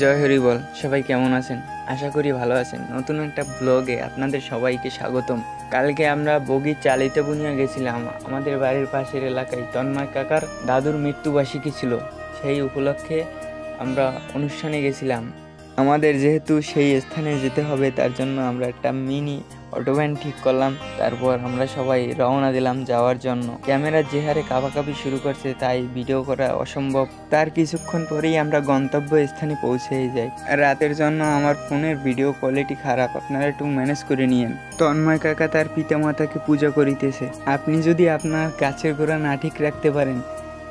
জয় হরি বল। সবাই কেমন আছেন? আশা করি ভালো আছেন। নতুন একটা ব্লগে আপনাদের সবাইকে স্বাগতম। কালকে আমরা বগি চালিতে বুনিয়া গেছিলাম। আমাদের বাড়ির পাশের এলাকায় তন্ময় কাকার দাদুর মৃত্যুবার্ষিকী ছিল, সেই উপলক্ষে আমরা অনুষ্ঠানে গেছিলাম। আমাদের যেহেতু সেই স্থানে যেতে হবে, তার জন্য আমরা একটা মিনি অটোভ্যান ঠিক করলাম। তারপর আমরা সবাই রওনা দিলাম যাওয়ার জন্য। ক্যামেরার যে হারে কাঁপাকাঁপি শুরু করছে, তাই ভিডিও করা অসম্ভব। তার কিছুক্ষণ পরেই আমরা গন্তব্য স্থানে পৌঁছে যাই। রাতের জন্য আমার ফোনের ভিডিও কোয়ালিটি খারাপ, আপনারা একটু ম্যানেজ করে নিয়েন। তন্ময় কাকা তার পিতামাতাকে পূজা করিতেছে। আপনি যদি আপনার গাছের গোড়া না ঠিক রাখতে পারেন,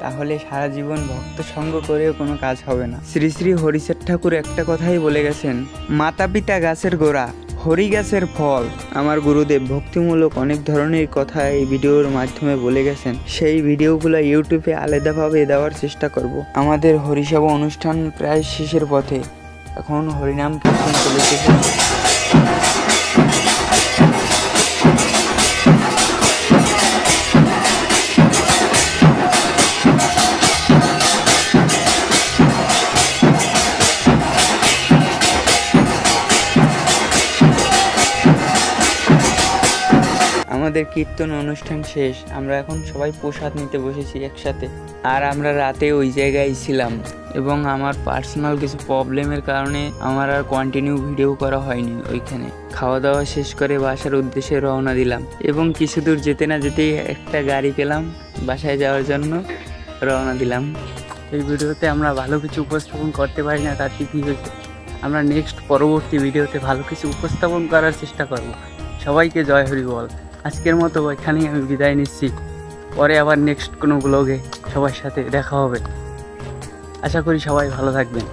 তাহলে সারা জীবন ভক্ত সঙ্গ করেও কোনো কাজ হবে না। শ্রী শ্রী হরিচাঁদ ঠাকুর একটা কথাই বলে গেছেন, মাতা পিতা গাছের গোড়া, হরি গাছের ফল। আমার গুরুদেব ভক্তিমূলক অনেক ধরনের কথা এই ভিডিওর মাধ্যমে বলে গেছেন। সেই ভিডিওগুলো ইউটিউবে আলাদাভাবে দেওয়ার চেষ্টা করব। আমাদের হরিসভা অনুষ্ঠান প্রায় শেষের পথে। এখন হরিনাম কীর্তন চলেছে। আমাদের কীর্তন অনুষ্ঠান শেষ। আমরা এখন সবাই প্রসাদ নিতে বসেছি একসাথে। আর আমরা রাতে ওই জায়গায় ছিলাম, এবং আমার পার্সোনাল কিছু প্রবলেমের কারণে আমার আর কন্টিনিউ ভিডিও করা হয়নি। ওইখানে খাওয়া দাওয়া শেষ করে বাসার উদ্দেশ্যে রওনা দিলাম, এবং কিছু দূর যেতে না যেতেই একটা গাড়ি পেলাম, বাসায় যাওয়ার জন্য রওনা দিলাম। এই ভিডিওতে আমরা ভালো কিছু উপস্থাপন করতে পারি না, তার কি হয়েছে, আমরা পরবর্তী ভিডিওতে ভালো কিছু উপস্থাপন করার চেষ্টা করব। সবাইকে জয় হরি বল। আজকের মতো এখানেই আমি বিদায় নিচ্ছি। পরে আবার নেক্সট কোনো ব্লগে সবার সাথে দেখা হবে। আশা করি সবাই ভালো থাকবেন।